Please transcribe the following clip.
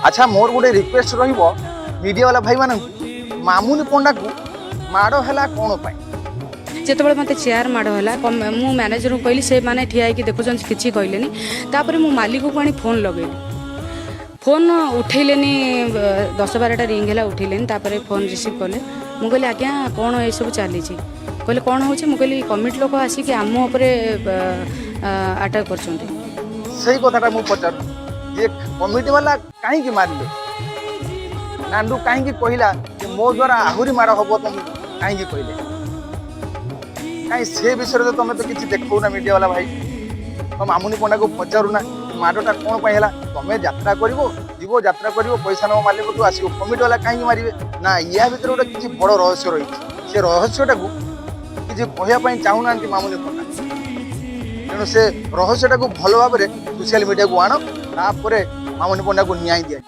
अच्छा मोर गोटे रिक्वेस्ट रहिबो मीडिया वाला भाई मानन मामुनी पंडा को माड़ हैला कोन पाई जिते मत चेयर माड़ है मु मैनेजर को कहली से मैंने ठिया होगी देखुन किसी कहले तापर मो मालिक को आनी फोन लगेली फोन उठेलेनी 10-12टा रिंग है उठेलेनी तापर फोन रिसीव कले मुझे कहली आज्ञा कौन ये सब चली कहले कौन हो कहली कमिटी लोक आसिक आम उपरे अटैक कर सही कथाटा मु पचार ये कमिटी वाला कहीं मारे नांडू कहीं कहला कि मो द्वारा आहुरी माड़ हम तुम कहीं कहले कहीं से विषय तो तुम तो किसी देखो ना मीडिया वाला भाई तुम मामुनी पंडा को पचारू ना माड़टा कौन पाई है तुम यात्रा जीव यात्रा कर पैसा नब मालिक तू आस कमिटी वाला कहीं मारे ना या भर गोटे किसी बड़ रहस्य रही से रहस्यटा को किसी कहवाई चाहूना मामुनी पंडा तेणु से रहस्यटा को भल भाव में सोशल मीडिया को आण तापर मामुनी पंडा को न्याय दिया।